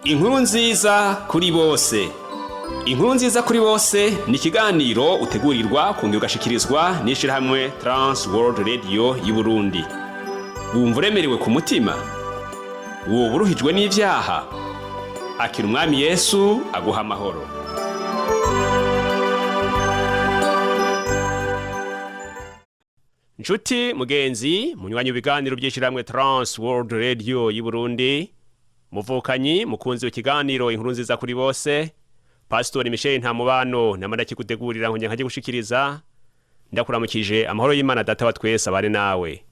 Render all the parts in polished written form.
Inkuru nziza kuri bose. Inkuru nziza kuri bose ni ikiganiro utegurirwa kongera ugashikirizwa n'ishirahamwe Trans World Radio y'u Burundi. Wumva uremerewe ku mutima? Woba uruhijwe n'ivyaha? Akira umwami Yesu aguha amahoro. Nshuti mugenzi, munywanyi w'ibiganiro by'ishirahamwe Trans World Radio y'u Burundi, muvukanyi mukunzi w'ikiganiro inkuru nziza kuri bose, Pastor Michel Ntamubano namandaki kutegurira ngo nkaje gushikiriza, ndakuramukije amahoro y'Imana data wa twese abane nawe.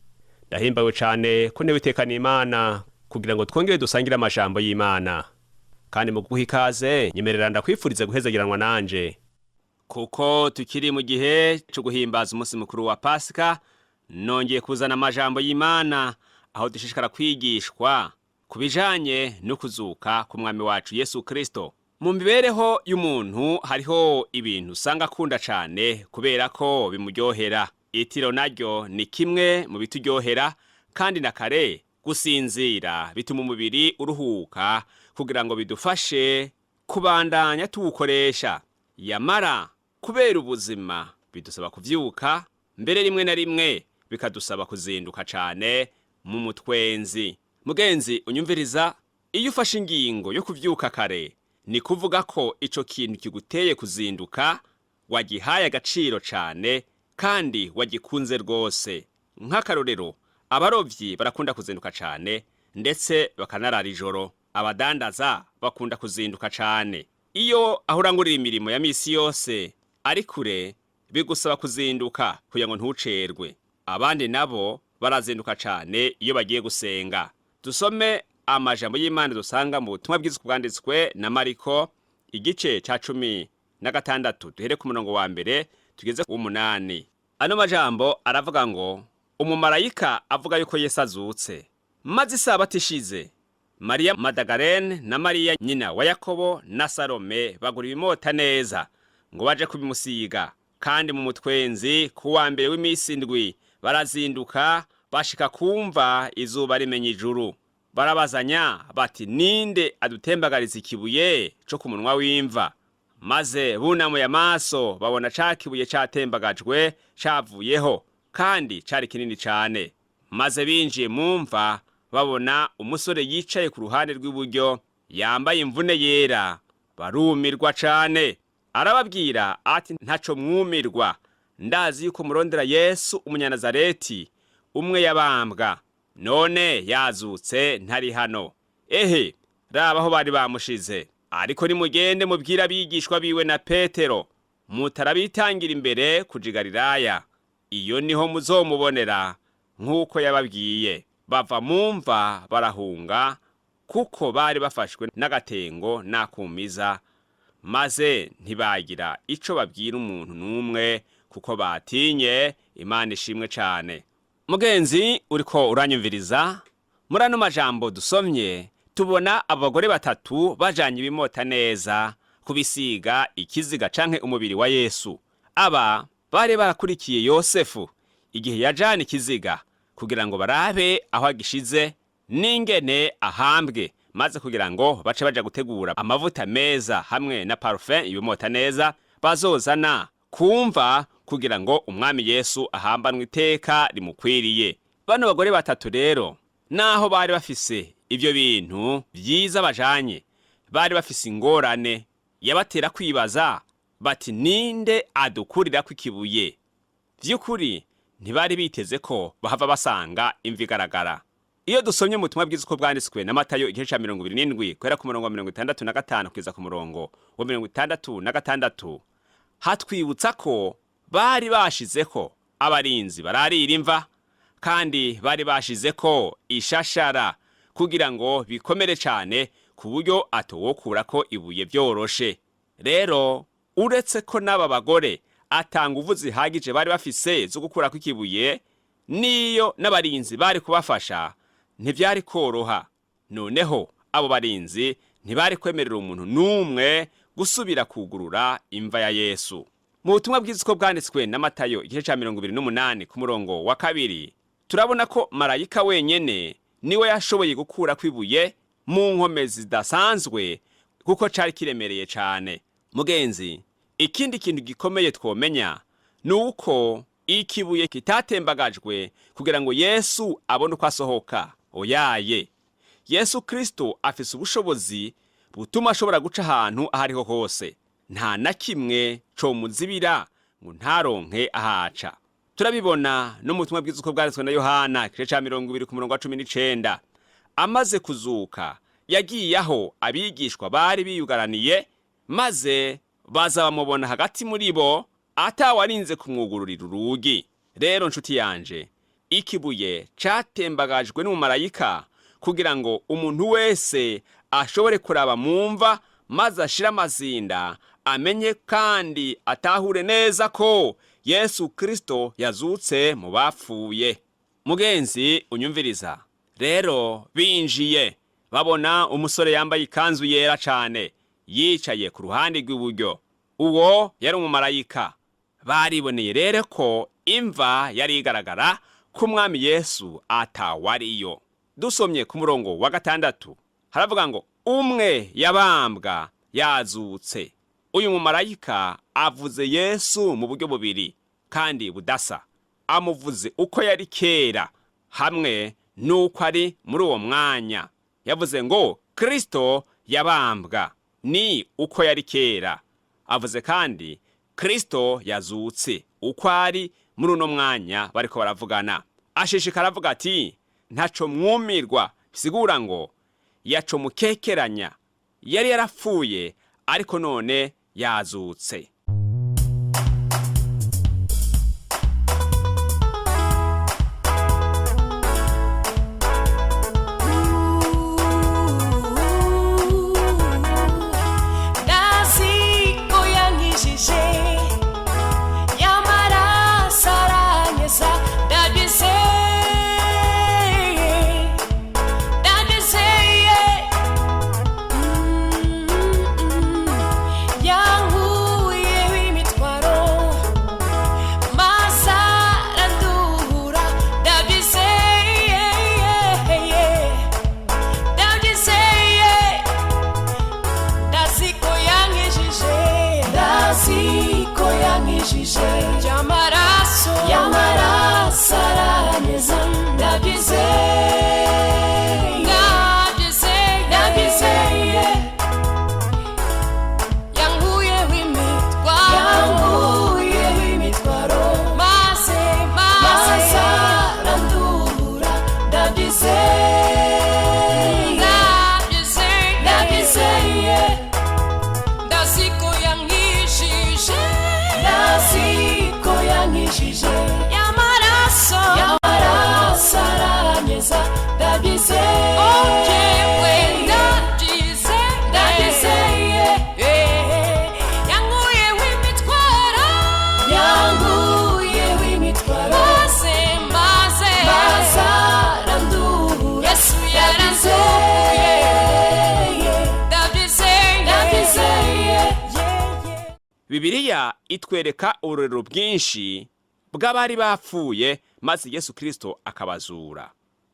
Ndahimbawe cyane ko newitekana Imana kugira ngo twongere dusangire amajambo y'Imana. Kandi mu guha ikaze nyemerera ndakwifurize guhezagiranwa nanje. Kuko tukiri mu gihe cyo guhimbaza umunsi mukuru wa Pasika, nongeye kuzana amajambo y'Imana aho dushishikara kwigishwa kubijanye no kuzuka ku mwami wacu Yesu Kristo. Mu mibereho y'umuntu hariho ibintu usanga akunda cyane kubera ko bimuryohera. Itiro naryo ni kimwe mu bituryohera, kandi na kare gusinzira bituma umubiri uruhuka kugira ngo bidufashe kubandanya tuwukoresha. Yamara kubera ubuzima bidusaba kuvyuka, mbere rimwe na rimwe bikadusaba kuzinduka cyane mu mutwenzi. Mugenzi unyumviriza, iyo ufashe ingingo yo kuvyuka kare, ni kuvuga ko ico kintu kiguteye kuzinduka wagihaye agaciro cyane kandi wagikunze rwose. Nk'akarorero, abarovyi barakunda kuzinduka cyane ndetse bakanarara ijoro. Abadandaza bakunda kuzinduka cyane. Iyo ahurangurira imirimo ya misi yose ari kure, bigusaba kuzinduka kugira ngo ntucerwe. Abandi nabo barazinduka cyane iyo bagiye gusenga. Dusome amajambo y'Imana dusanga mu butumwa bwiza bwanditswe na Mariko igice ca 16 duhere ku murongo wa mbere tugeze ku 8. Ano majambo aravuga ngo umumarayika avuga yuko Yesu azutse. Maze isabato ishize, Maria Madagarene na Maria nyina wa Yakobo na Salome bagura ibimota neza ngo baje kubimusiga. Kandi mu mutwenzi ku wa mbere w'imisi ndwi barazinduka bashika kumva izuba rimenya ijuru. Barabazanya bati ninde adutembagariza ikibuye cyo ku munwa w'imva. Maze bunamuye amaso babona cakibuye catembagajwe cavuyeho, kandi cari kinini cane. Maze binjiye mu mva babona umusore yicaye ku ruhande rw'iburyo yambaye imvune yera. Barumirwa cane. Arababwira ati ntaco mwumirwa, ndazi yuko murondera Yesu umunyanazareti, umwe yabambwa. None yazutse ntari hano. Ehe, rabaho bari bamushize. Ariko nimugende mubwira abigishwa biwe na Petero, mutarabitangira imbere kuja Galilaya. Iyo niho muzomubonera nk'uko yababwiye. Bava mu mva barahunga, kuko bari bafashwe n'agatengo nakumiza. Maze ntibagira ico babwira umuntu n'umwe, kuko batinye. Imana ishimwe cane. Mugenzi uriko uranyumviriza, muri ano majambo dusomye tubona abagore batatu bajanye ibimota neza kubisiga ikiziga canke umubiri wa Yesu. Aba bari barakurikiye Yosefu igihe yajana ikiziga kugira ngo barabe aho agishize n'ingene ahambwe, maze kugira ngo bace baja gutegura amavuta meza hamwe na parfum ibimota neza bazozana kumva kugira ngo umwami Yesu ahambanwe iteka rimukwiriye. Bano bagore batatu rero, naho bari bafise ivyo bintu vyiza bajanye, bari bafise ingorane yabatera kwibaza bati ninde adukurira ku kibuye. Vy'ukuri ntibari biteze ko bahava basanga imvi igaragara. Iyo dusomye mu butumwa bwiza uko bwanditswe na Matayo igice ca 27 kwera ku murongo wa 65 kugeza ku murongo wa 66, hatwibutsa ko bari bashizeko abarinzi bararira imva, kandi bari bashizeko ishashara kugira ngo bikomere cyane ku buryo atowokurako ibuye byoroshe. Rero uretse ko n'aba bagore atanga uvu zihagije bari bafise zo gukurako ikibuye, niyo n'abarinzi bari kubafasha ntivyari koroha. Noneho abo barinzi ntibari kwemerera umuntu n'umwe gusubira kugurura imva ya Yesu. Mu butumwa bwiza uko bwanditswe na Matayo igice ca 28 ku murongo wa 2 turabona ko marayika wenyene niwe yashoboye gukura kwibuye mu nkomezi zidasanzwe kuko cari kiremereye cane. Mugenzi, ikindi kintu gikomeye twomenya nuko ikibuye kitatembagajwe kugira ngo Yesu abone uko asohoka. Oyaye, Yesu Kristo afise ubushobozi butuma ashobora guca ahantu ahariho hose. Nta na kimwe co muzibira ngo ntaronke ahaca. Turabibona no mu butumwa bwiza uko bwanditswe na Yohana igice ca 20 ku murongo wa 19. Amaze kuzuka yagiye aho abigishwa bari biyugaraniye, maze baza bamubona hagati muri bo atawarinze kumwugururira urugi. Rero nshuti yanje, ikibuye catembagajwe n'umumarayika kugira ngo umuntu wese ashobore kuraba mumva, maze ashira amazinda, amenye kandi atahure neza ko Yesu Kristo yazutse mu bapfuye. Mugenzi unyumviriza, rero binjiye babona umusore yambaye ikanzu yera cane yicaye ku ruhande rw'iburyo. Uwo yari umumarayika. Bariboneye rero ko imva yari igaragara ko umwami Yesu atawariyo. Dusomye ku murongo wa 6 haravuga ngo umwe yabambwa yazutse. Uyu mumarayika avuze Yesu mu buryo bubiri kandi budasa. Amuvuze uko yari kera hamwe nuko ari muri uwo mwanya. Yavuze ngo Kristo yabambwa ni uko yari kera. Avuze kandi Kristo yazutse uko ari muri uno mwanya bariko baravugana. Ashishikara avuga ati ntaco mwumirwa, bisigura ngo yaco mukekeranya. Yari yarapfuye ariko none yazutse. Bibiliya itwereka ururero bwinshi bw'abari bapfuye maze Yesu Kristo akabazura.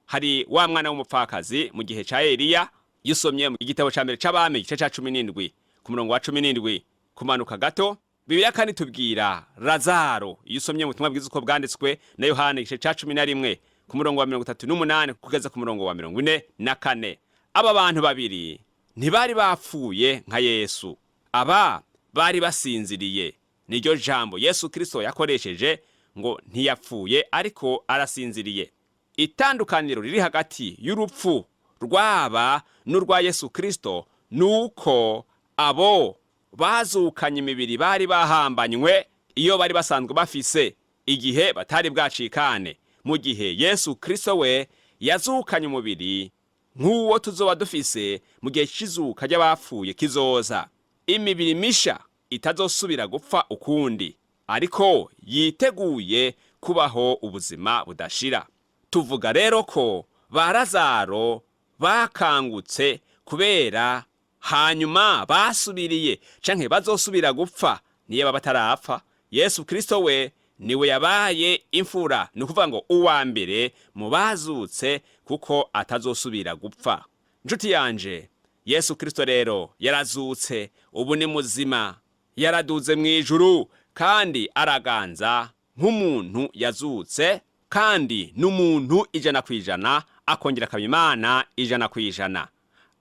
Hari wa mwana w'umupfakazi mu gihe ca Eliya, yusomye mu igitabo ca mbere c'abami igice ca 17 ku murongo wa 17 kumanuka gato. Bibiliya kandi tubwira Lazaro, yusomye mu butumwa bwiza uko bwanditswe na Yohana igice ca 11 ku murongo wa 38 kugeza ku murongo wa 44. Aba bantu babiri ntibari bapfuye nka Yesu. Aba bari basinziriye. Niryo jambo Yesu Kristo yakoresheje ngo ntiyapfuye ariko arasinziriye. Itandukaniro riri hagati y'urupfu rwaba n'urwa Yesu Kristo nuko abo bazukanye imibiri bari bahambanywe iyo bari basanzwe bafise igihe batari bwacikane, mu gihe Yesu Kristo we yazukanye umubiri nk'uwo tuzoba dufise mu gihe cy'izuka ry'abapfuye kizoza. Imibiri misha itazosubira gupfa ukundi, ariko yiteguye kubaho ubuzima budashira. Tuvuga rero ko ba Lazaro bakangutse kubera hanyuma basubiriye canke bazosubira gupfa niyo batarapfa. Yesu Kristo we niwe yabaye imfura, nukuvuga ngo uwa mbere mu bazutse kuko atazosubira gupfa. Nshuti yanje, Yesu Kristo rero yarazutse, ubu ni muzima, yaraduze mu ijuru kandi araganza nk'umuntu yazutse, kandi n'umuntu 100% akongera akaba Imana 100%.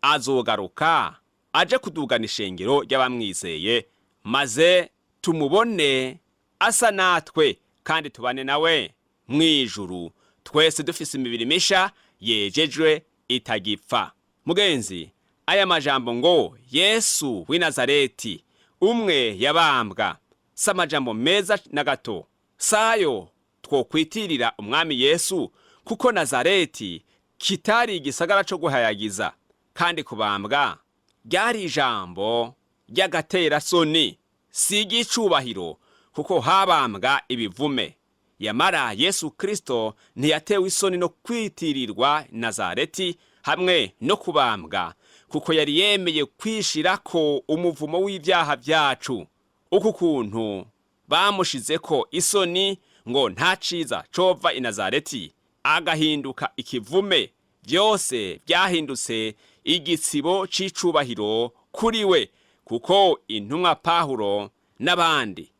Azogaruka aje kudugana ishengero ry'abamwizeye, maze tumubone asa natwe kandi tubane nawe mu ijuru, twese dufise imibiri misha yejejwe itagipfa. Mugenzi, aya majambo ngo Yesu w'i Nazareti umwe yabambwa, si amajambo meza na gato. Sayo twokwitirira umwami Yesu, kuko Nazareti kitari igisagara cyo guhayagiza, kandi kubambwa ryari ijambo ry'agatera soni, si igicubahiro, kuko habambwa ibivume. Yamara Yesu Kristo ntiyatewe isoni no kwitirirwa Nazareti hamwe no kubambwa, kuko yari yemeye kwishirako umuvumo w'ibyaha byacu. Uku kuntu bamushizeko isoni ngo nta ciza cova i Nazareti agahinduka ikivume, byose byahindutse igitsibo c'icubahiro kuri we, kuko intumwa Pawulo n'abandi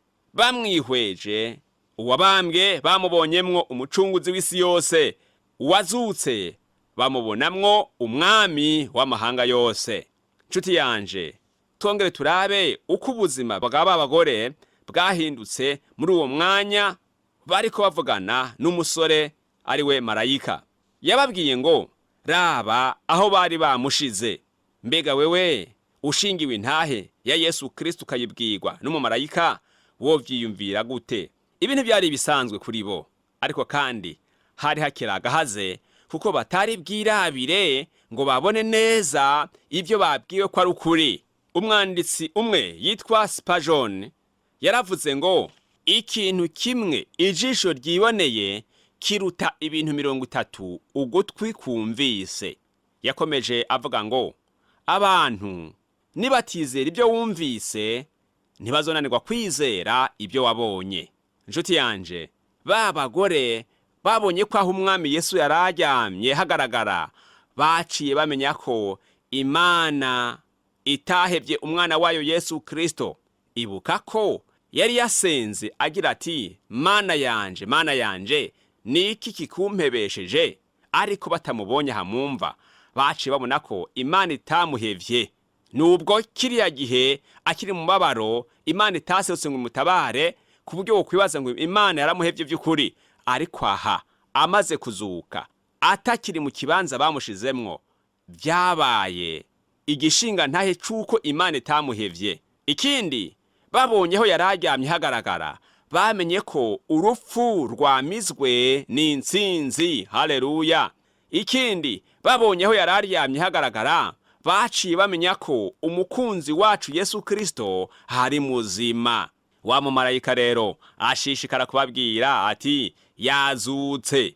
bamwihweje uwabambwe bamubonyemwo umucunguzi w'isi yose, uwazutse bamubonamwo umwami w'amahanga yose. Nshuti yanje, twongere turabe uko ubuzima bw'abagore bwahindutse muri uwo mwanya bariko bavugana n'umusore ari we Marayika. Yababwiye ngo raba aho bari bamushize. Mbega wewe ushingiwe intahe ya Yesu Kristo ukayibwirwa n'umumarayika, wovyiyumvira gute? Ibintu byari bisanzwe kuri bo, ariko kandi hari hakiragahaze, kuko batari bwirabire ngo babone neza ibyo babwiwe ko ari ukuri. Umwanditsi umwe yitwa Spurgeon yaravuze ngo ikintu kimwe ijisho ryiboneye kiruta ibintu 30 ugutwi kumvise. Yakomeje avuga ngo abantu nibatizera ibyo wumvise, ntibazonanirwa kwizera ibyo wabonye. Nshuti yanje, babagore babonye ko aho umwami Yesu yararyamye hagaragara, baciye bamenya ko Imana itahevye umwana wayo Yesu Kristo. Ibuka ko yari yasenze agira ati, Mana yanje, niki kikumpebesheje? Ariko batamubonye hamumva, baciye babona ko Imana itamuhevye. Nubwo kiriya gihe akiri mu mabaro, Imana itaserutse ngo mutabare, ku buryo wokwibaza ngo Imana yaramuhevye by'ukuri. Ariko aha amaze kuzuka, atakiri mu kibanza bamushizemwo, byabaye igishinga ntahe cuko Imana itamuhevye. Ikindi, babonyeho yararyamye hagaragara, bamenye ko urupfu rwamizwe n'intsinzi. Haleluya. Ikindi, babonyeho yararyamye hagaragara, baciye bamenya ko umukunzi wacu Yesu Kristo hari muzima. Wa mumarayika rero ashishikara kubabwira ati yazutse.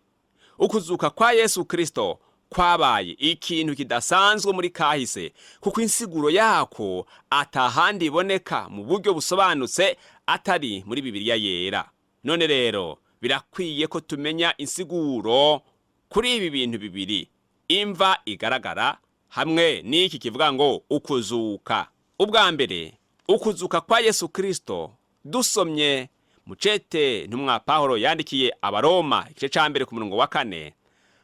Ukuzuka kwa Yesu Kristo kwabaye ikintu kidasanzwe muri kahise, kuko insiguro yako atahandi iboneka mu buryo busobanutse atari muri Bibiliya yera. None rero birakwiye ko tumenya insiguro kuri ibi bintu bibiri, imva igaragara hamwe n'iki kivuga ngo ukuzuka. Ubwa mbere, ukuzuka kwa Yesu Kristo dusomye mu cete ntumwa Pawulo yandikiye Abaroma igice ca mbere ku murongo wa 4,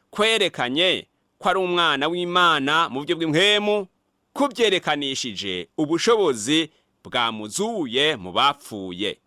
kwerekanye ko ari umwana w'Imana mu buryo bw'impwemu, kubyerekanishije ubushobozi bwamuzuye mu bapfuye.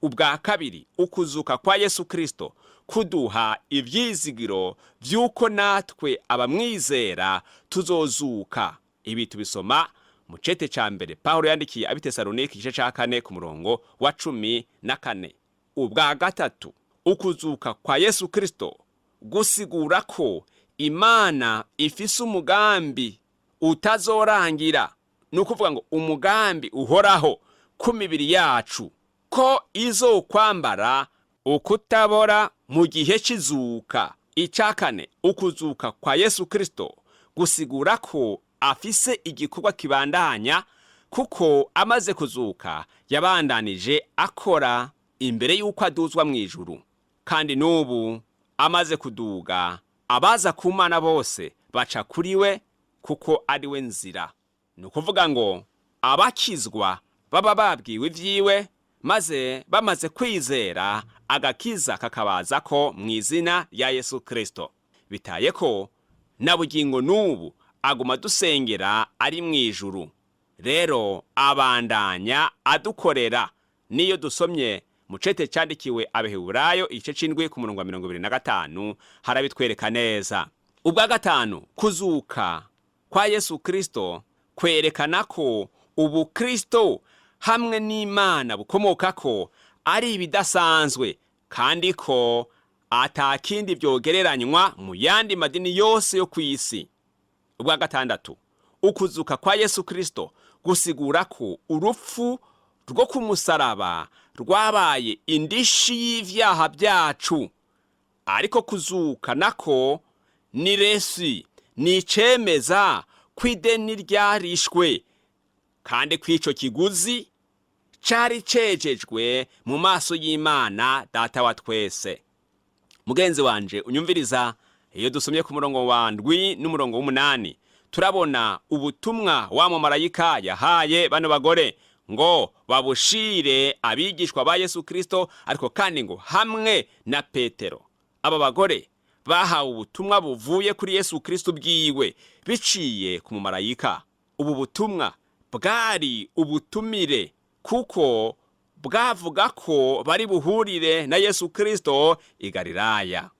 Ubwa kabiri, ukuzuka kwa Yesu Kristo kuduha ivyizigiro vy'uko natwe abamwizera tuzozuka. Ibi tubisoma mu cete ca mbere Pawulo yandikiye Abitesalonike igice ca 4 ku murongo wa 14. Ubwa gatatu, ukuzuka kwa Yesu Kristo gusigura ko Imana ifise umugambi utazorangira, nukuvuga ngo umugambi uhoraho ku mibiri yacu, ko izokwambara ukutabora mu gihe cizuka. Icakane, ukuzuka kwa Yesu Kristo gusigura ko afise igikorwa kibandanya, kuko amaze kuzuka yabandanije akora imbere yuko aduzwa mu ijuru. Kandi n'ubu amaze kuduga, abaza ku Mana bose baca kuri we kuko ari we nzira. Ni ukuvuga ngo abakizwa baba babwiwe ivyiwe, maze bamaze kwizera agakiza kakabaza ko mu izina rya Yesu Kristo. Bitaye ko na bugingo n'ubu aguma dusengera ari mu ijuru. Rero abandanya adukorera. Niyo dusomye mu cete cyandikiwe Abaheburayo igice c'indwi ku murongo wa 25 harabitwereka neza. Ubwa gatanu, kuzuka kwa Yesu Kristo kwerekana ko ubu Kristo hamwe n'Imana bukomoka ko ari ibidasanzwe, kandi ko atakindi byogereranywa mu yandi madini yose yo kw'isi. Ubwa gatandatu, ukuzuka kwa Yesu Kristo gusigura ko urupfu rwo kumusaraba rwabaye indishi y'ivyaha byacu, ariko kuzuka nako ni resi, ni cemeza kw'ideni ryarishwe, kandi kw'ico kiguzi cari cejejwe mu maso y'Imana Data wa twese. Mugenzi wanje unyumviriza, iyo dusomye ku murongo wa 7 n'umurongo w'8 turabona ubutumwa wa mumarayika yahaye bano bagore ngo babushire abigishwa ba Yesu Kristo, ariko kandi ngo hamwe na Petero. Aba bagore bahawe ubutumwa buvuye kuri Yesu Kristo bwiwe biciye ku mumarayika. Ubu butumwa bwari ubutumire, kuko bwavuga ko bari buhurire na Yesu Kristo i Galilaya.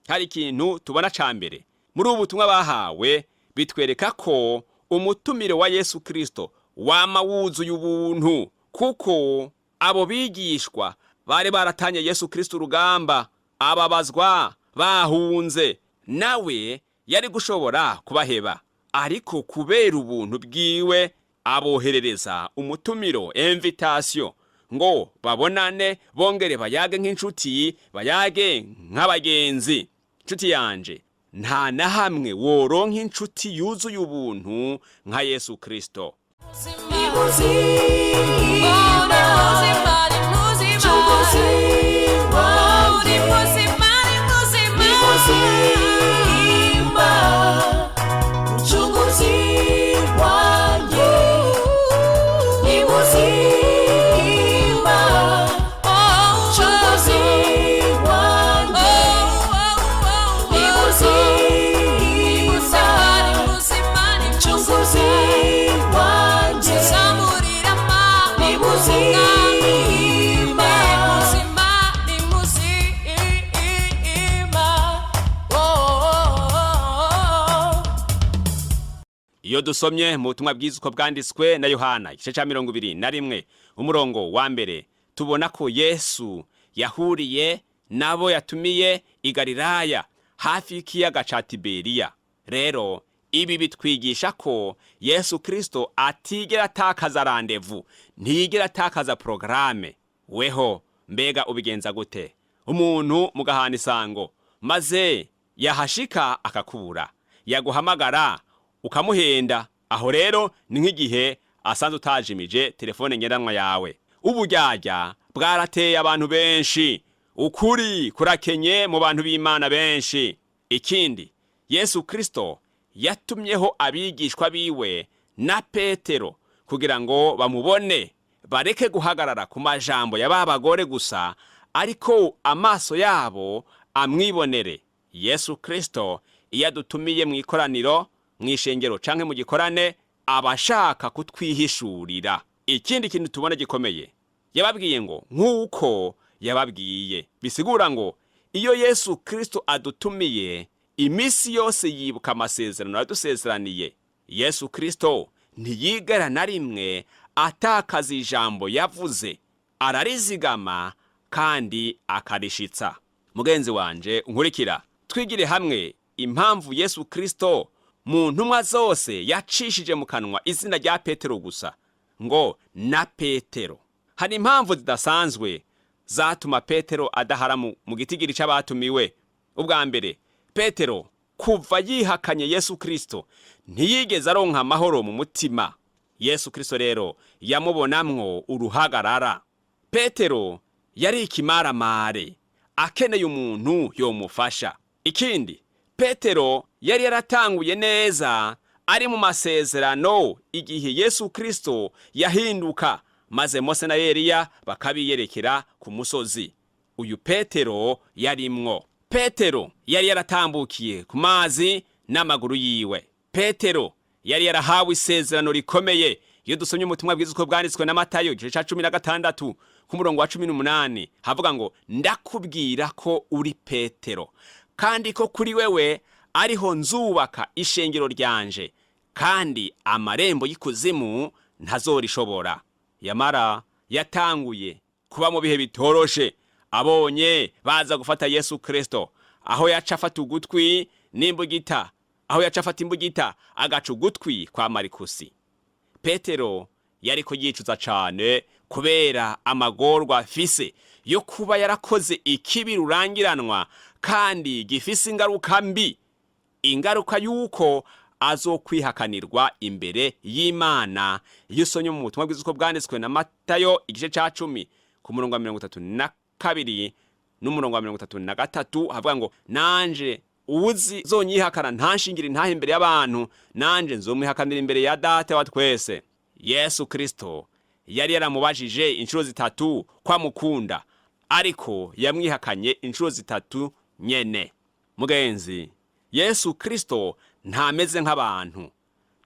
Hari ikintu tubona ca mbere muri ubu butumwa bahawe, bitwereka ko umutumire wa Yesu Kristo wama wuzuye ubuntu, kuko abo bigishwa bari baratanye Yesu Kristo urugamba, ababazwa, bahunze, nawe yari gushobora kubaheba, ariko kubera ubuntu bwiwe aboherereza umutumiro, invitation, ngo babonane bongere bayage nk'inshuti, bayage nk'abagenzi. Inshuti yanje, nta na hamwe woronka inshuti yuzuye ubuntu nka Yesu Kristo. Iyo dusomye mu butumwa bwiza uko bwanditswe na Yohana igice ca 21 umurongo wa 1, tubona ko Yesu yahuriye nabo yatumiye i Galilaya hafi y'ikiyaga ca Tiberiya. Rero ibi bitwigisha ko Yesu Kristo atigera atakaza randevu, ntigera atakaza programe. Weho mbega ubigenza gute? Umuntu mugahana isango maze yahashika akakubura, yaguhamagara ukamuhenda, aho rero ni nk'igihe asanzwe utajimije telefone ngendanwa yawe. Uburyarya bwarateye abantu benshi, ukuri kurakenye mu bantu b'Imana benshi. Ikindi, Yesu Kristo yatumyeho abigishwa biwe na Petero kugira ngo bamubone, bareke guhagarara ku majambo ya babagore gusa, ariko amaso yabo amwibonere. Yesu Kristo iyo adutumiye mu ikoraniro, mw'ishengero canke mu gikorane, abashaka kutwihishurira. Ikindi kintu tubona gikomeye, yababwiye ngo nk'uko yababwiye. Bisigura ngo iyo Yesu Kristo adutumiye, imisi yose yibuka amasezerano yadusezeraniye. Yesu Kristo ntiyigera na rimwe atakaza ijambo yavuze, ararizigama kandi akarishitsa. Mugenzi wanje unkurikira, twigire hamwe impamvu Yesu Kristo mu ntumwa zose yacishije mu kanwa izina rya Petero gusa, ngo na Petero. Hari impamvu zidasanzwe zatuma Petero adahara mu gitigiri c'abatumiwe. Ubwa mbere, Petero kuva yihakanye Yesu Kristo ntiyigeze aronka amahoro mu mutima. Yesu Kristo rero yamubonamwo uruhagarara. Petero yari ikimaramare, akeneye umuntu yomufasha. Ikindi, Petero yari yaratanguye neza, ari mu masezerano igihe Yesu Kristo yahinduka maze Mose na Eliya bakabiyerekera ku musozi. Uyu Petero yarimwo. Petero yari yaratambukiye ku mazi n'amaguru yiwe. Petero yari yarahawe isezerano rikomeye. Iyo dusomye umutumwa bwiza uko bwanditswe na Matayo igice ca 16 ku murongo wa 18 havuga ngo ndakubwira ko uri Petero, kandi ko kuri wewe ariho nzubaka ishengero ryanje, kandi amarembo y'ikuzimu ntazorishobora. Yamara yatanguye kuba mu bihe bitoroshe abonye baza gufata Yesu Kristo, aho yaca afata ugutwi n'imbugita, aho yaca afata imbugita agaca ugutwi kwa Marikusi. Petero yariko yicuza cane kubera amagorwa afise yo kuba yarakoze ikibi rurangiranwa kandi gifise ingaruka mbi, ingaruka yuko azokwihakanirwa imbere y'Imana. Iyo usomye mu butumwa bwiza uko bwanditswe na Matayo igice ca 10 ku murongo wa 32 n'umurongo wa 33 havuga ngo nanje uzi zonyihakana ntanshingira intahe imbere y'abantu, nanje nzomwihakanira imbere ya Data wa twese. Yesu Kristo yari yaramubajije inshuro zitatu kwa mukunda, ariko yamwihakanye inshuro zitatu nyene. Mugenzi, Yesu Kristo ntameze nk'abantu,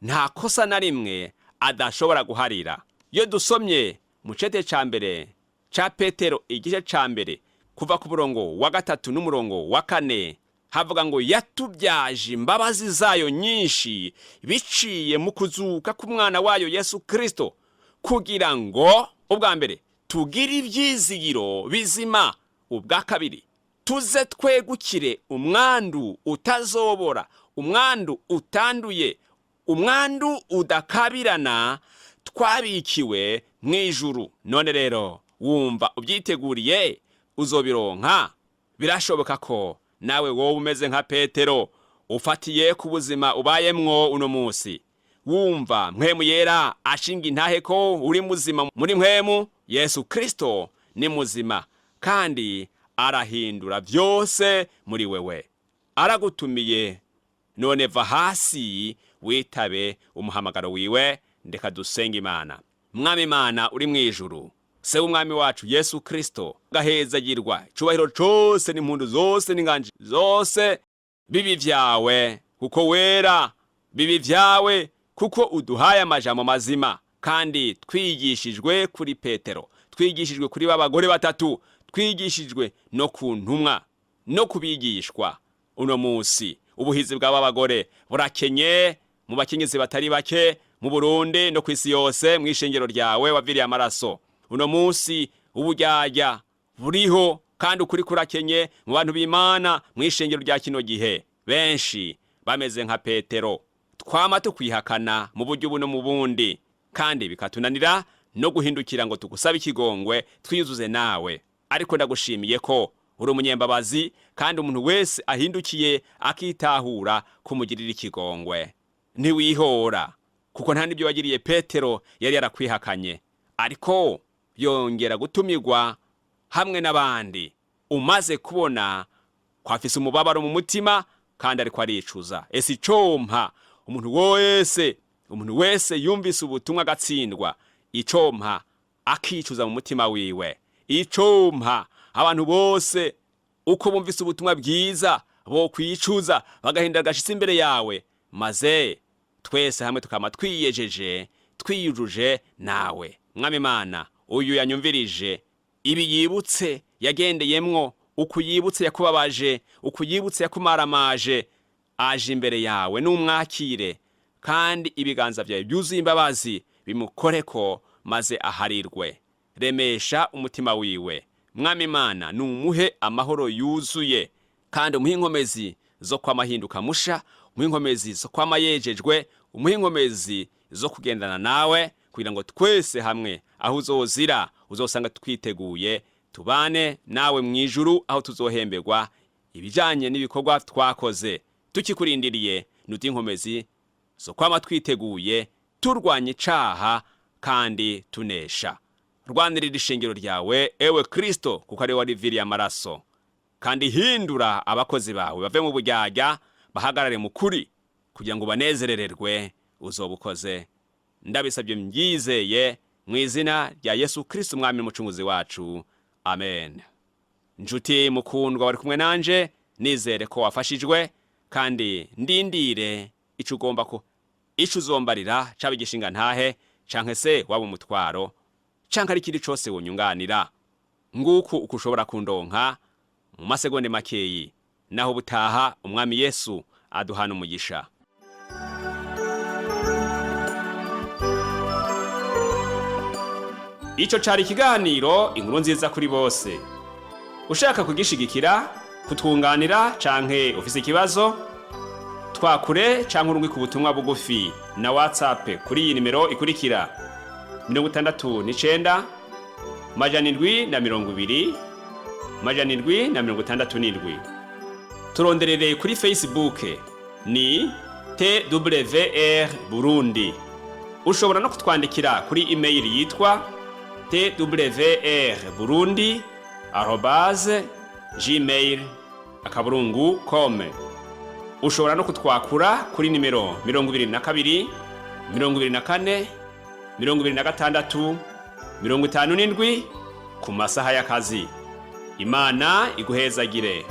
nta kosa na rimwe adashobora guharira. Iyo dusomye mu cete ca mbere ca Petero igice ca mbere kuva ku murongo wa 3 n'umurongo wa 4 havuga ngo yatubyaje imbabazi zayo nyinshi biciye mu kuzuka k'umwana wayo Yesu Kristo, kugira ngo ubwa mbere tugire ivyizigiro bizima, ubwa kabiri tuze twegukire umwandu utazobora, umwandu utanduye, umwandu udakabirana twabikiwe mw'ijuru. None rero wumva ubyiteguriye uzobironka. Birashoboka ko nawe wowe umeze nka Petero ufatiye ku buzima ubayemwo uno musi, wumva mpwemu yera ashinga intahe ko uri muzima muri mpwemu. Yesu Kristo ni muzima kandi arahindura byose muri wewe. Aragutumiye none va hasi witabe umuhamagaro wiwe. Ndeka dusenga Imana. Mwami Imana uri mwijuru, se umwami wacu Yesu Kristo gahezagirwa, cubahiro cose n'impundu zose n'inganje zose bibi vyawe, kuko wera, bibi vyawe kuko uduhaye amajambo mazima, kandi twigishijwe kuri Petero, twigishijwe kuri babagore batatu, twigishijwe no ku ntumwa no kubigishwa. Uno musi ubuhizi bw'abagore burakenye mu bakenyezi batari bake mu Burundi no kwisi yose mw'ishengero ryawe waviriye amaraso. Uno musi uburyarya buriho kandi ukuri kurakenye mu bantu b'Imana mw'ishengero rya kino gihe. Benshi bameze nka Petero, twama tukwihakana mu buryo buno mu bundi, kandi bikatunanira no guhindukira ngo tugusabe ikigongwe twiyuzuze nawe. Ariko ndagushimiye ko uri umunyembabazi, kandi umuntu wese ahindukiye akitahura kumugirira ikigongwe. Ntiwihora, kuko nta nibyo wagiriye Petero yari yarakwihakanye, ariko yongera gutumirwa hamwe n'abandi. Umaze kubona ko afise umubabaro mu mutima kandi ariko aricuza. Ese icompa umuntu wese yumvise ubutumwa agatsindwa, icompa akicuza mu mutima wiwe. Icompa abantu bose uko bumvise ubutumwa bwiza bo kwicuza bagahinda gashitse imbere yawe, maze twese hamwe tukama twiyejeje twiyujuje nawe. Mwami Imana, uyu yanyumvirije ibi yibutse yagendeyemwo, ukuyibutse yakubabaje, ukuyibutse yakumaramaje, aje imbere yawe n'umwakire, kandi ibiganza byawe byuzuye imbabazi bimukoreko maze aharirwe. Remesha umutima wiwe Mwami Imana, numuhe amahoro yuzuye, kandi umuhe inkomezi zo kwamahinduka musha, umuhe inkomezi zo kwamayejejwe, umuhe inkomezi zo kugendana nawe, kugira ngo twese hamwe aho uzozira uzosanga twiteguye tubane nawe mwijuru, aho tuzohemberwa ibijanye n'ibikorwa twakoze. Tukikurindiriye nuti inkomezi zo kwama twiteguye turwanye icaha kandi tunesha. Rwanirira ishengero ryawe ewe Kristo, kuko ari wariviriye amaraso, kandi hindura abakozi bawe bave mu buryarya bahagarare mu kuri, kugira ngo banezerererwe uzobukoze. Ndabisabye mbyizeye mu izina rya Yesu Kristo umwami n'umucunguzi wacu. Amen. Njuti mukundwa wari kumwe nanje, nizere ko wafashijwe kandi ndindire ico ugomba ko ico uzombarira caba igishinga ntahe canke se waba umutwaro canke ari kiri cose wonyunganira. Nguku uko ushobora kundonka mu masegonde makeyi. Naho butaha umwami Yesu aduhana umugisha. Ico cari ikiganiro inkuru nziza kuri bose. Ushaka kugishigikira, kutwunganira canke ufise ikibazo, twakure canke urungike ubutumwa bugufi na WhatsApp kuri iyi nimero ikurikira: 69 720 767. Turonderere kuri Facebook ni TWR Burundi. Ushobora no kutwandikira kuri email yitwa twrburundi@gmail.com. Ushobora no kutwakura kuri nimero 22 24 26 57 ku masaha y'akazi. Imana iguhezagire.